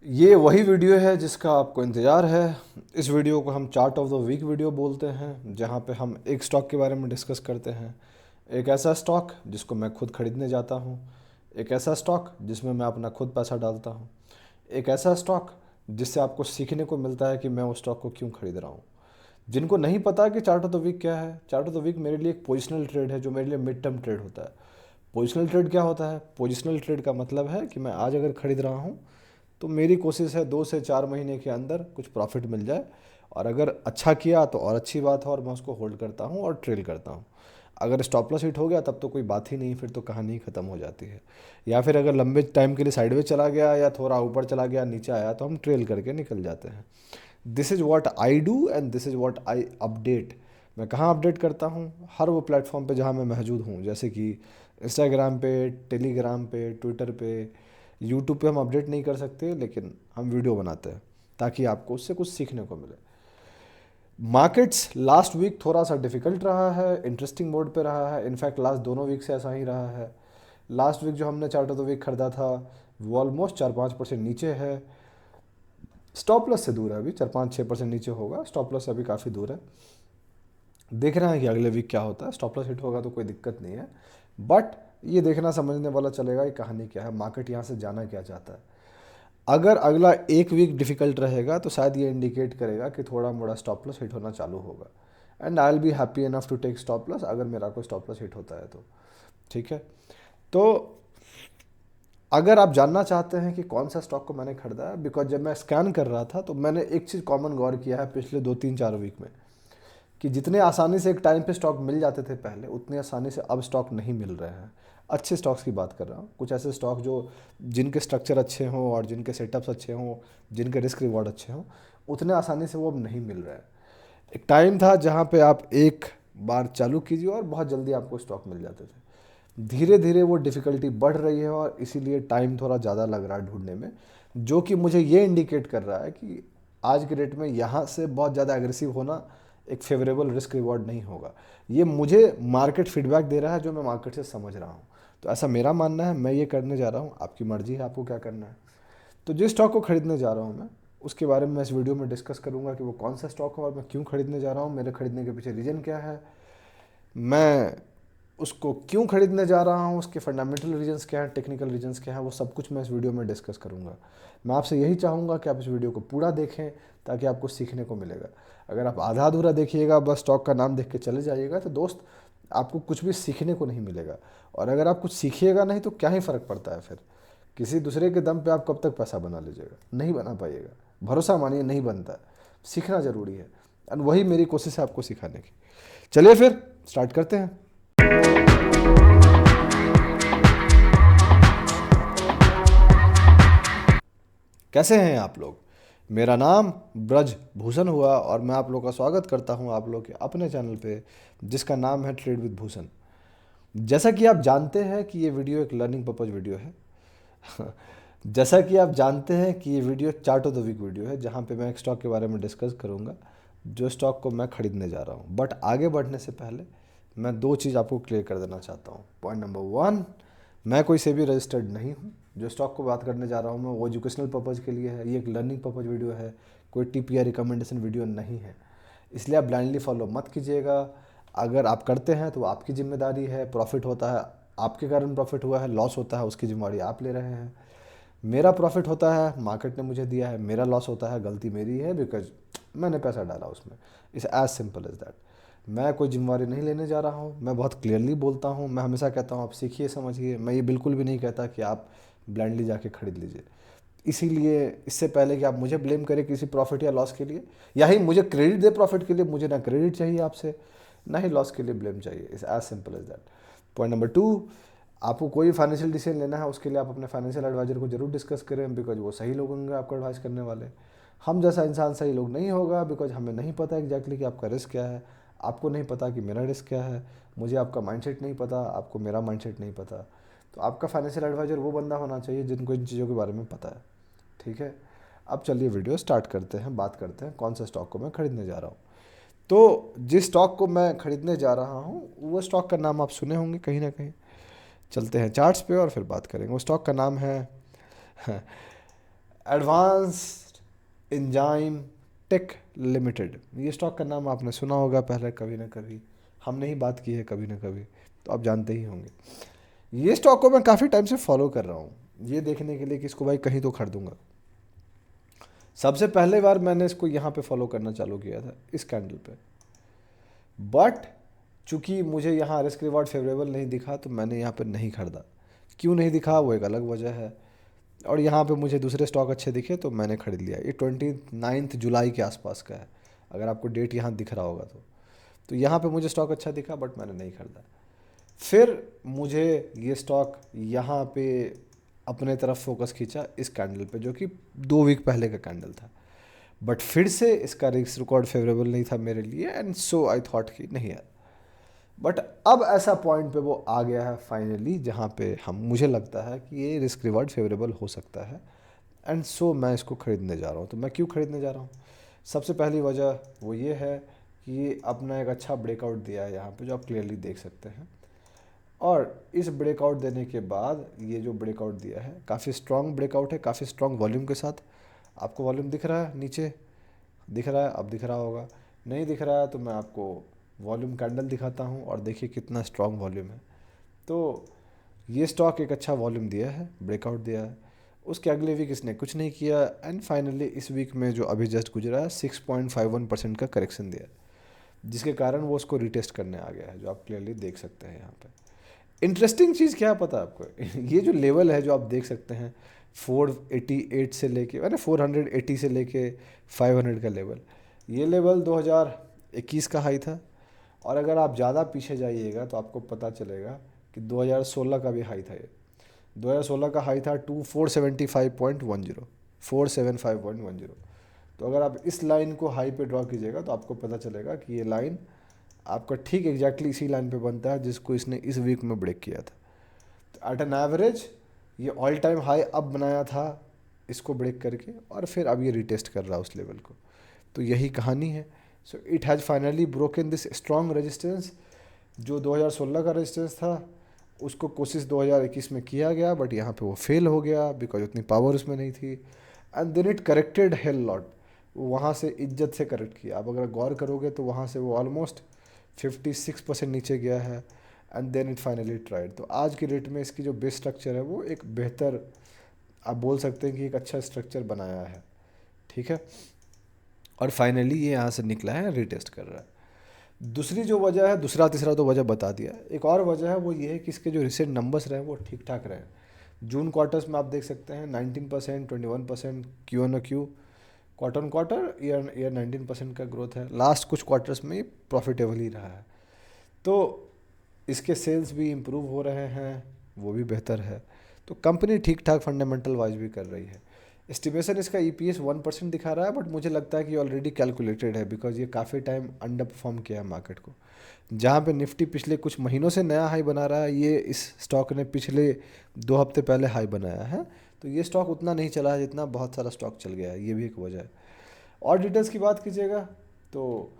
ये वही वीडियो है जिसका आपको इंतज़ार है। इस वीडियो को हम chart of the week video बोलते हैं, जहाँ पे हम एक स्टॉक के बारे में डिस्कस करते हैं। एक ऐसा स्टॉक जिसको मैं खुद खरीदने जाता हूँ, एक ऐसा स्टॉक जिसमें मैं अपना खुद पैसा डालता हूँ, एक ऐसा स्टॉक जिससे आपको सीखने को मिलता है कि मैं उस स्टॉक को क्यों खरीद रहा हूँ। जिनको नहीं पता कि चार्ट ऑफ द वीक क्या है, चार्ट ऑफ द वीक मेरे लिए एक पोजिशनल ट्रेड है, जो मेरे लिए मिड टर्म ट्रेड होता है। पोजिशनल ट्रेड क्या होता है? पोजिशनल ट्रेड का मतलब है कि मैं आज अगर खरीद रहा हूँ तो मेरी कोशिश है 2 से 4 महीने के अंदर कुछ प्रॉफिट मिल जाए, और अगर अच्छा किया तो और अच्छी बात है और मैं उसको होल्ड करता हूँ और ट्रेल करता हूँ। अगर स्टॉप लॉस हिट हो गया तब तो कोई बात ही नहीं, फिर तो कहानी ही ख़त्म हो जाती है। या फिर अगर लंबे टाइम के लिए साइडवेज चला गया या थोड़ा ऊपर चला गया, नीचे आया, तो हम ट्रेल करके निकल जाते हैं। This is what I do and this is what I update. मैं कहाँ अपडेट करता हूँ? हर वो प्लेटफॉर्म पे जहाँ मैं मौजूद हूँ, जैसे कि इंस्टाग्राम पे, टेलीग्राम पे, ट्विटर पे, यूट्यूब पे हम अपडेट नहीं कर सकते, लेकिन हम वीडियो बनाते हैं ताकि आपको उससे कुछ सीखने को मिले। मार्केट्स लास्ट वीक थोड़ा सा डिफिकल्ट रहा है, इंटरेस्टिंग मोड पे रहा है। इनफैक्ट लास्ट दोनों वीक से ऐसा ही रहा है। लास्ट वीक जो हमने चार्ट ऑफ द वीक खरीदा था वो ऑलमोस्ट 4-5% नीचे है। स्टॉप लॉस से दूर है, अभी 4-5-6% नीचे होगा, स्टॉप लॉस से अभी काफ़ी दूर है। देख रहे हैं कि अगले वीक क्या होता है। स्टॉप लॉस हिट होगा तो कोई दिक्कत नहीं है, बट ये देखना समझने वाला चलेगा कि कहानी क्या है, मार्केट यहाँ से जाना क्या चाहता है। अगर अगला एक वीक डिफिकल्ट रहेगा तो शायद ये इंडिकेट करेगा कि थोड़ा मोड़ा स्टॉप लॉस हिट होना चालू होगा, and I will be happy enough to take stop loss अगर मेरा कोई स्टॉप लॉस हिट होता है तो। ठीक है। तो अगर आप जानना चाहते हैं कि कौन सा स्टॉक को मैंने खरीदा है, बिकॉज जब मैं स्कैन कर रहा था तो मैंने एक चीज़ कॉमन गौर किया है पिछले 2-3-4 वीक में, कि जितने आसानी से एक टाइम पे स्टॉक मिल जाते थे पहले, उतने आसानी से अब स्टॉक नहीं मिल रहे हैं। अच्छे स्टॉक्स की बात कर रहा हूँ, कुछ ऐसे स्टॉक जो जिनके स्ट्रक्चर अच्छे हों और जिनके सेटअप्स अच्छे हों, जिनके रिस्क रिवॉर्ड अच्छे हों, उतने आसानी से वो अब नहीं मिल रहे हैं। एक टाइम था जहाँ पे आप एक बार चालू कीजिए और बहुत जल्दी आपको स्टॉक मिल जाते थे। धीरे धीरे वो डिफ़िकल्टी बढ़ रही है और इसीलिए टाइम थोड़ा ज़्यादा लग रहा है ढूंढने में, जो कि मुझे ये इंडिकेट कर रहा है कि आज के डेट में यहाँ से बहुत ज़्यादा एग्रेसिव होना एक फेवरेबल रिस्क रिवॉर्ड नहीं होगा। ये मुझे मार्केट फीडबैक दे रहा है जो मैं मार्केट से समझ रहा हूँ। तो ऐसा मेरा मानना है, मैं ये करने जा रहा हूँ। आपकी मर्ज़ी है आपको क्या करना है। तो जिस स्टॉक को खरीदने जा रहा हूँ मैं, उसके बारे में मैं इस वीडियो में डिस्कस करूँगा कि वो कौन सा स्टॉक है और मैं क्यों खरीदने जा रहा हूँ, मेरे खरीदने के पीछे रीज़न क्या है, मैं उसको क्यों खरीदने जा रहा हूँ, उसके फंडामेंटल रीजंस क्या हैं, टेक्निकल रीजंस क्या हैं, वो सब कुछ मैं इस वीडियो में डिस्कस करूँगा। मैं आपसे यही चाहूँगा कि आप इस वीडियो को पूरा देखें ताकि आपको सीखने को मिलेगा। अगर आप आधा अधूरा देखिएगा, बस स्टॉक का नाम देख के चले जाइएगा, तो दोस्त आपको कुछ भी सीखने को नहीं मिलेगा। और अगर आप कुछ सीखिएगा नहीं तो क्या ही फ़र्क पड़ता है फिर। किसी दूसरे के दम पे आप कब तक पैसा बना लीजिएगा, नहीं बना पाइएगा। भरोसा मानिए नहीं बनता है, सीखना ज़रूरी है, एंड वही मेरी कोशिश है आपको सिखाने की। चलिए फिर स्टार्ट करते हैं। कैसे हैं आप लोग? मेरा नाम ब्रज भूषण हुआ और मैं आप लोग का स्वागत करता हूं आप लोग के अपने चैनल पे, जिसका नाम है ट्रेड विद भूषण। जैसा कि आप जानते हैं कि ये वीडियो एक लर्निंग पर्पज वीडियो है। जैसा कि आप जानते हैं कि ये video chart of the week video है, जहाँ पे मैं एक स्टॉक के बारे में डिस्कस करूँगा जो स्टॉक को मैं खरीदने जा रहा हूँ। बट आगे बढ़ने से पहले मैं दो चीज़ आपको क्लियर कर देना चाहता हूँ। पॉइंट नंबर 1, मैं कोई से भी रजिस्टर्ड नहीं हूँ। जो स्टॉक को बात करने जा रहा हूँ मैं, वो एजुकेशनल पर्पज़ के लिए है। ये एक लर्निंग पर्पज़ वीडियो है, कोई टिप या रिकमेंडेशन वीडियो नहीं है। इसलिए आप ब्लाइंडली फॉलो मत कीजिएगा। अगर आप करते हैं तो आपकी जिम्मेदारी है। प्रॉफिट होता है आपके कारण, प्रॉफिट हुआ है, लॉस होता है उसकी जिम्मेदारी आप ले रहे हैं। मेरा प्रॉफिट होता है मार्केट ने मुझे दिया है, मेरा लॉस होता है गलती मेरी है, बिकॉज मैंने पैसा डाला उसमें। It's as simple as that. मैं कोई जिम्मेवारी नहीं लेने जा रहा हूँ। मैं बहुत क्लियरली बोलता हूँ, मैं हमेशा कहता हूँ आप सीखिए समझिए। मैं ये बिल्कुल भी नहीं कहता कि आप ब्लाइंडली जाके खरीद लीजिए। इसीलिए इससे पहले कि आप मुझे ब्लेम करें किसी प्रॉफिट या लॉस के लिए, या ही मुझे क्रेडिट दे प्रॉफिट के लिए, मुझे ना क्रेडिट चाहिए आपसे, ना ही लॉस के लिए ब्लेम चाहिए। It's as simple as that. Point number 2, आपको कोई फाइनेंशियल डिसीजन लेना है उसके लिए आप अपने फाइनेंशियल एडवाइजर को जरूर डिस्कस करें, बिकॉज वो सही लोग होंगे आपको एडवाइस करने वाले। हम जैसा इंसान सही लोग नहीं होगा, बिकॉज हमें नहीं पता एग्जैक्टली कि आपका रिस्क क्या है। आपको नहीं पता कि मेरा रिस्क क्या है। मुझे आपका माइंडसेट नहीं पता, आपको मेरा माइंडसेट नहीं पता। तो आपका फाइनेंशियल एडवाइजर वो बंदा होना चाहिए जिनको इन चीज़ों के बारे में पता है। ठीक है। अब चलिए वीडियो स्टार्ट करते हैं, बात करते हैं कौन सा स्टॉक को मैं खरीदने जा रहा हूँ। तो जिस स्टॉक को मैं खरीदने जा रहा हूँ वो स्टॉक का नाम आप सुने होंगे कहीं ना कहीं। चलते हैं चार्ट्स पे और फिर बात करेंगे। वो स्टॉक का नाम है एडवांस्ड एंजाइम टेक लिमिटेड, ये स्टॉक का नाम आपने सुना होगा पहले कभी ना कभी, हमने ही बात की है कभी ना कभी, तो आप जानते ही होंगे। ये स्टॉक को मैं काफ़ी टाइम से फॉलो कर रहा हूँ, ये देखने के लिए कि इसको भाई कहीं तो खरीदूंगा। सबसे पहले बार मैंने इसको यहाँ पे फॉलो करना चालू किया था इस कैंडल पे, बट चूंकि मुझे यहाँ रिस्क रिवार्ड फेवरेबल नहीं दिखा तो मैंने यहाँ पे नहीं खरीदा। क्यों नहीं दिखा वो एक अलग वजह है, और यहाँ पे मुझे दूसरे स्टॉक अच्छे दिखे तो मैंने खरीद लिया। ये 29 जुलाई के आसपास का है, अगर आपको डेट यहाँ दिख रहा होगा तो यहाँ पे मुझे स्टॉक अच्छा दिखा बट मैंने नहीं खरीदा। फिर मुझे ये स्टॉक यहाँ पे अपने तरफ फोकस खींचा इस कैंडल पे, जो कि 2 वीक पहले का कैंडल था, बट फिर से इसका रिस्क रिकॉर्ड फेवरेबल नहीं था मेरे लिए, एंड सो आई थॉट कि नहीं यार। बट अब ऐसा पॉइंट पे वो आ गया है फाइनली जहाँ पे हम मुझे लगता है कि ये रिस्क रिवार्ड फेवरेबल हो सकता है, एंड सो मैं इसको ख़रीदने जा रहा हूँ। तो मैं क्यों ख़रीदने जा रहा हूँ? सबसे पहली वजह वो ये है कि ये अपना एक अच्छा ब्रेकआउट दिया है यहाँ पे, जो आप क्लियरली देख सकते हैं, और इस ब्रेकआउट देने के बाद ये जो ब्रेकआउट दिया है काफ़ी स्ट्रॉन्ग ब्रेकआउट है, काफ़ी स्ट्रॉन्ग वॉल्यूम के साथ। आपको वॉल्यूम दिख रहा है नीचे, दिख रहा है, अब दिख रहा होगा, नहीं दिख रहा है तो मैं आपको वॉल्यूम कैंडल दिखाता हूँ और देखिए कितना स्ट्रॉन्ग वॉल्यूम है। तो ये स्टॉक एक अच्छा वॉल्यूम दिया है, ब्रेकआउट दिया है। उसके अगले वीक इसने कुछ नहीं किया, एंड फाइनली इस वीक में जो अभी जस्ट गुजरा है 6.51% का करेक्शन दिया है, जिसके कारण वो उसको रिटेस्ट करने आ गया है, जो आप क्लियरली देख सकते हैं यहाँ पे। इंटरेस्टिंग चीज़ क्या पता है आपको? ये जो लेवल है जो आप देख सकते हैं 488 से लेके, अरे 480 से लेके 500 का लेवल, ये लेवल 2021 का हाई था, और अगर आप ज़्यादा पीछे जाइएगा तो आपको पता चलेगा कि 2016 का भी हाई था। ये 2016 का हाई था 475.10, 475.10। तो अगर आप इस लाइन को हाई पे ड्रॉ कीजिएगा तो आपको पता चलेगा कि ये लाइन आपका ठीक एग्जैक्टली इसी लाइन पे बनता है जिसको इसने इस वीक में ब्रेक किया था। तो एट एन एवरेज ये ऑल टाइम हाई अब बनाया था इसको ब्रेक करके, और फिर अब ये रिटेस्ट कर रहा है उस लेवल को। तो यही कहानी है। So it has finally broken this strong resistance. जो 2016 का रेजिस्टेंस था उसको कोशिश 2021 में किया गया, बट यहाँ पे वो फेल हो गया बिकॉज उतनी पावर उसमें नहीं थी, and then it corrected hell lot. वहाँ से इज्जत से करेक्ट किया। अब अगर गौर करोगे तो वहाँ से वो ऑलमोस्ट 56% नीचे गया है, and then it finally tried. तो आज की डेट में इसकी जो बेस स्ट्रक्चर है वो एक बेहतर, आप बोल सकते हैं कि एक अच्छा स्ट्रक्चर बनाया है, ठीक है, और फाइनली ये यहाँ से निकला है, रिटेस्ट कर रहा है। दूसरी जो वजह है, दूसरा तीसरा तो वजह बता दिया, एक और वजह है वो ये है कि इसके जो रिसेंट नंबर्स रहे वो ठीक ठाक रहे। जून क्वार्टर्स में आप देख सकते हैं 19%, 21% Q on Q, quarter on quarter, year year 19% का ग्रोथ है। लास्ट कुछ क्वार्टर्स में प्रॉफिटेबल ही रहा है। तो इसके सेल्स भी इम्प्रूव हो रहे हैं, वो भी बेहतर है। तो कंपनी ठीक ठाक फंडामेंटल वाइज भी कर रही है। एस्टिमेशन इसका ईपीएस 1% दिखा रहा है, बट मुझे लगता है कि ऑलरेडी कैलकुलेटेड है, बिकॉज ये काफ़ी टाइम अंडर परफॉर्म किया है मार्केट को। जहाँ पे निफ्टी पिछले कुछ महीनों से नया हाई बना रहा है, ये इस स्टॉक ने पिछले 2 हफ्ते पहले हाई बनाया है। तो ये स्टॉक उतना नहीं चला है जितना बहुत सारा स्टॉक चल गया है, ये भी एक वजह है। और डिटेल्स की बात कीजिएगा तो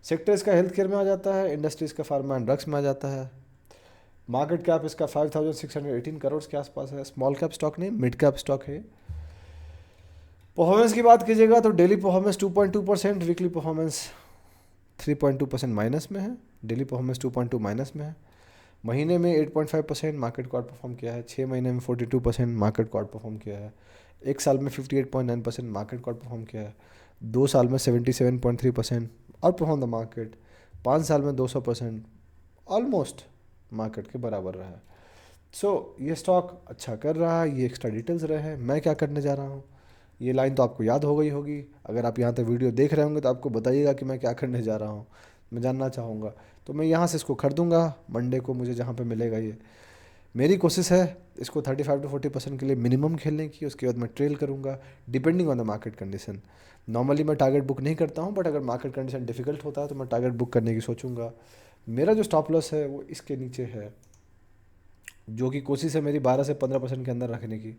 सेक्टर इसका हेल्थ केयर में आ जाता है, इंडस्ट्रीज़ का फार्मा एंड ड्रग्स में आ जाता है। मार्केट कैप इसका 5618 करोड़ के आसपास है। स्मॉल कैप स्टॉक नहीं, मिड कैप स्टॉक है। परफॉर्मेंस की बात कीजिएगा तो daily performance 2.2%, weekly performance 3.2% minus में है, डेली परफॉर्मेंस 2.2 माइनस में है। महीने में 8.5% मार्केट को आउट परफॉर्म किया है, 6 महीने में 42% मार्केट को आउट परफॉर्म किया है, 1 साल में 58.9% मार्केट को आउट परफॉर्म किया है, 2 साल में 77.3% आउट परफॉर्म द मार्केट, 5 साल में 200% ऑलमोस्ट मार्केट के बराबर रहा है। सो ये स्टॉक अच्छा कर रहा है। ये एक्स्ट्रा डिटेल्स रहे हैं। मैं क्या करने जा रहा हूँ, ये लाइन तो आपको याद हो गई होगी। अगर आप यहाँ तक वीडियो देख रहे होंगे तो आपको बताइएगा कि मैं क्या करने जा रहा हूँ, मैं जानना चाहूँगा। तो मैं यहाँ से इसको खरीदूँगा मंडे को, मुझे जहाँ पे मिलेगा। ये मेरी कोशिश है इसको 35 to 40% के लिए मिनिमम खेलने की। उसके बाद मैं ट्रेल करूँगा depending on the market condition. Normally मैं टारगेट बुक नहीं करता हूँ, बट अगर मार्केट कंडीशन डिफिकल्ट होता है तो मैं टारगेट बुक करने की सोचूंगा। मेरा जो स्टॉप लॉस है वो इसके नीचे है, जो कि कोशिश है मेरी 12 से 15% के अंदर रखने की।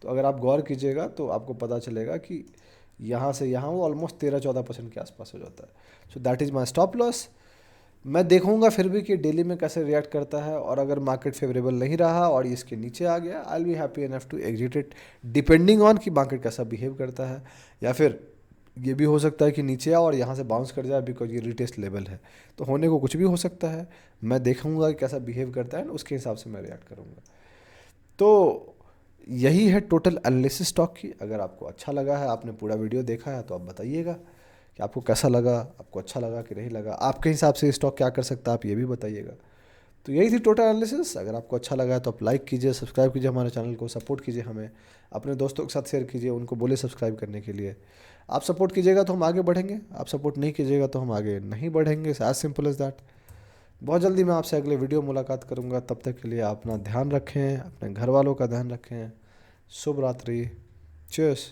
तो अगर आप गौर कीजिएगा तो आपको पता चलेगा कि यहाँ से यहाँ वो ऑलमोस्ट 13-14% के आसपास हो जाता है। So that is my stop loss. मैं देखूंगा फिर भी कि डेली में कैसे रिएक्ट करता है, और अगर मार्केट फेवरेबल नहीं रहा और ये इसके नीचे आ गया, I will be happy enough to exit it, depending on कि मार्केट कैसा बिहेव करता है। या फिर ये भी हो सकता है कि नीचे आओ और यहाँ से बाउंस कर जाए, बिकॉज ये रिटेस्ट लेवल है, तो होने को कुछ भी हो सकता है। मैं देखूंगा कि कैसा बिहेव करता है, उसके हिसाब से मैं रिएक्ट करूँगा। तो यही है टोटल एनालिसिस स्टॉक की। अगर आपको अच्छा लगा है, आपने पूरा वीडियो देखा है, तो आप बताइएगा कि आपको कैसा लगा, आपको अच्छा लगा कि नहीं लगा, आपके हिसाब से स्टॉक क्या कर सकता है, आप ये भी बताइएगा। तो यही थी टोटल एनालिसिस। अगर आपको अच्छा लगा है तो आप लाइक कीजिए, सब्सक्राइब कीजिए हमारे चैनल को, सपोर्ट कीजिए हमें, अपने दोस्तों के साथ शेयर कीजिए, उनको बोले सब्सक्राइब करने के लिए। आप सपोर्ट कीजिएगा तो हम आगे बढ़ेंगे, आप सपोर्ट नहीं कीजिएगा तो हम आगे नहीं बढ़ेंगे, एज सिंपल एज दैट। बहुत जल्दी मैं आपसे अगले वीडियो मुलाकात करूँगा, तब तक के लिए अपना ध्यान रखें, अपने घर वालों का ध्यान रखें। शुभ रात्रि। चीयर्स।